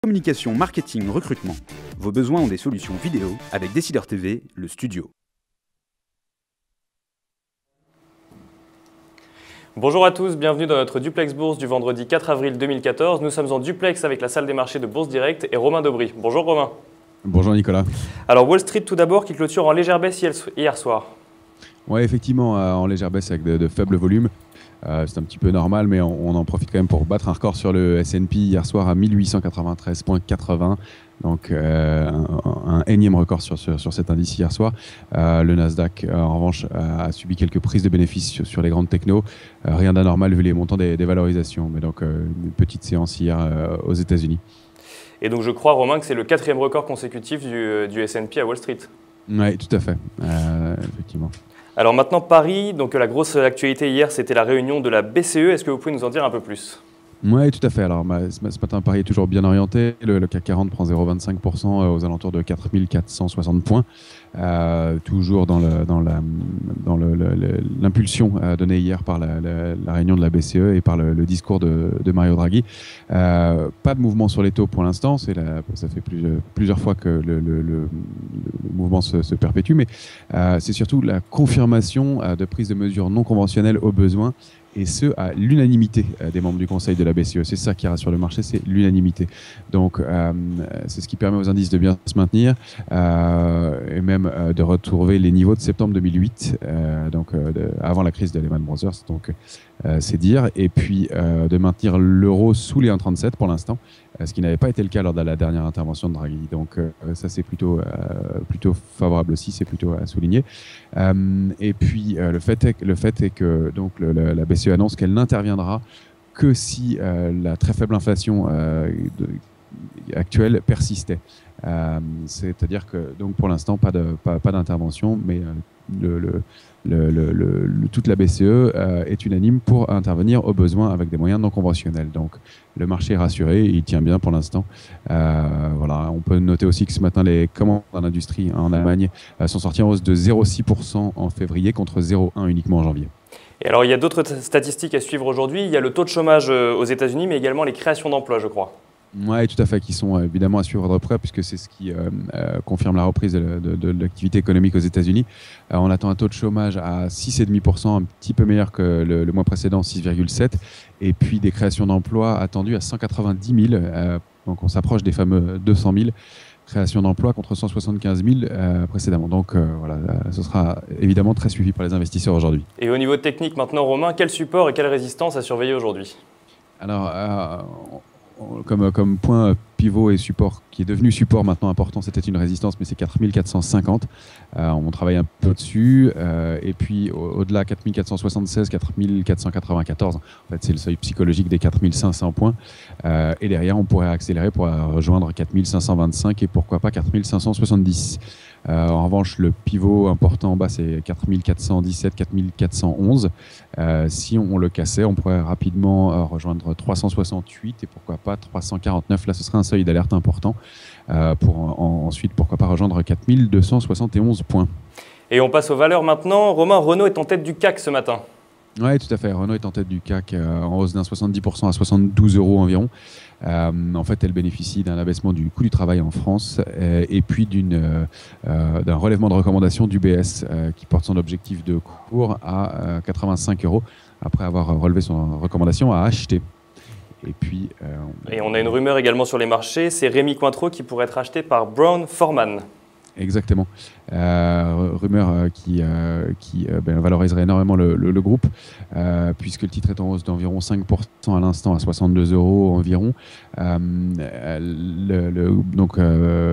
Communication, marketing, recrutement. Vos besoins ont des solutions vidéo avec Décideur TV, le studio. Bonjour à tous, bienvenue dans notre Duplex Bourse du vendredi 4 avril 2014. Nous sommes en duplex avec la salle des marchés de Bourse Direct et Romain Daubry. Bonjour Romain. Bonjour Nicolas. Alors Wall Street tout d'abord qui clôture en légère baisse hier soir. Oui, effectivement, en légère baisse avec de faibles volumes. C'est un petit peu normal, mais on en profite quand même pour battre un record sur le S&P hier soir à 1893,80. Donc un énième record sur cet indice hier soir. Le Nasdaq, en revanche, a subi quelques prises de bénéfices sur les grandes technos. Rien d'anormal vu les montants des valorisations. Mais donc une petite séance hier aux États-Unis. Et donc je crois, Romain, que c'est le 4e record consécutif du S&P à Wall Street. Oui, tout à fait, effectivement. Alors maintenant Paris, donc la grosse actualité hier c'était la réunion de la BCE, est-ce que vous pouvez nous en dire un peu plus ? Oui, tout à fait. Alors ce matin Paris est toujours bien orienté, le CAC 40 prend 0,25% aux alentours de 4460 points, toujours dans l'impulsion donnée hier par la réunion de la BCE et par le discours de Mario Draghi. Pas de mouvement sur les taux pour l'instant, ça fait plusieurs fois que le mouvement se perpétue, mais c'est surtout la confirmation de prise de mesures non conventionnelles au besoin, et ce, à l'unanimité des membres du Conseil de la BCE. C'est ça qui rassure le marché, c'est l'unanimité. Donc, c'est ce qui permet aux indices de bien se maintenir et même de retrouver les niveaux de septembre 2008, avant la crise de Lehman Brothers. Donc, c'est dire. Et puis, de maintenir l'euro sous les 1,37 pour l'instant, ce qui n'avait pas été le cas lors de la dernière intervention de Draghi. Donc, ça, c'est plutôt favorable aussi, c'est plutôt à souligner. Et puis, le fait est que donc, la BCE annonce qu'elle n'interviendra que si la très faible inflation actuelle persistait. C'est-à-dire que donc pour l'instant pas d'intervention, mais toute la BCE est unanime pour intervenir au besoin avec des moyens non conventionnels. Donc le marché est rassuré, il tient bien pour l'instant. Voilà, on peut noter aussi que ce matin les commandes en industrie en Allemagne sont sorties en hausse de 0,6% en février contre 0,1% uniquement en janvier. Et alors il y a d'autres statistiques à suivre aujourd'hui, il y a le taux de chômage aux États-Unis mais également les créations d'emplois je crois. Oui, tout à fait, qui sont évidemment à suivre de près puisque c'est ce qui confirme la reprise de l'activité économique aux États-Unis. On attend un taux de chômage à 6,5%, un petit peu meilleur que le mois précédent, 6,7%, et puis des créations d'emplois attendues à 190 000, donc on s'approche des fameux 200 000 créations d'emplois contre 175 000 précédemment. Donc voilà, ce sera évidemment très suivi par les investisseurs aujourd'hui. Et au niveau technique maintenant, Romain, quel support et quelle résistance à surveiller aujourd'hui ? Alors, comme point pivot et support, qui est devenu support maintenant important, c'était une résistance, mais c'est 4450. On travaille un peu dessus. Et puis au-delà, 4476, 4494. En fait, c'est le seuil psychologique des 4500 points. Et derrière, on pourrait accélérer pour rejoindre 4525 et pourquoi pas 4570. En revanche, le pivot important en bas, c'est 4417, 4411. Si on le cassait, on pourrait rapidement rejoindre 368 et pourquoi pas 349. Là, ce serait un seuil d'alerte important pour ensuite, pourquoi pas rejoindre 4271 points. Et on passe aux valeurs maintenant. Romain, Renault est en tête du CAC ce matin. Oui, tout à fait. Renault est en tête du CAC en hausse d'un 70% à 72 € environ. En fait, elle bénéficie d'un abaissement du coût du travail en France et puis d'un relèvement de recommandation d'UBS qui porte son objectif de cours à 85 € après avoir relevé son recommandation à acheter. Et puis, on a une rumeur également sur les marchés, c'est Rémy Cointreau qui pourrait être acheté par Brown-Forman. Exactement. Rumeur qui valoriserait énormément le groupe, puisque le titre est en hausse d'environ 5% à l'instant, à 62 € environ. Donc,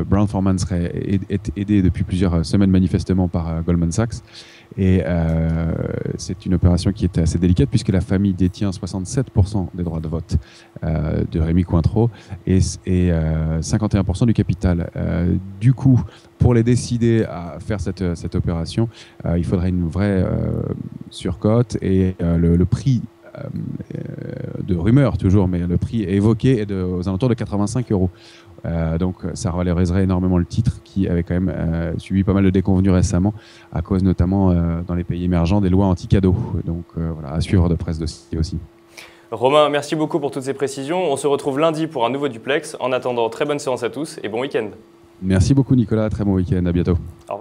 Brown-Forman est aidé depuis plusieurs semaines manifestement par Goldman Sachs. Et c'est une opération qui est assez délicate puisque la famille détient 67% des droits de vote de Rémy Cointreau et 51% du capital. Du coup, pour les décider à faire cette opération, il faudrait une vraie surcote et le prix de rumeur toujours, mais le prix évoqué est aux alentours de 85 €. Donc ça revaloriserait énormément le titre qui avait quand même subi pas mal de déconvenues récemment à cause notamment dans les pays émergents des lois anti-cadeaux. Donc voilà, à suivre de près ce dossier aussi. Romain, merci beaucoup pour toutes ces précisions. On se retrouve lundi pour un nouveau duplex. En attendant, très bonne séance à tous et bon week-end. Merci beaucoup Nicolas, très bon week-end, à bientôt. Au revoir.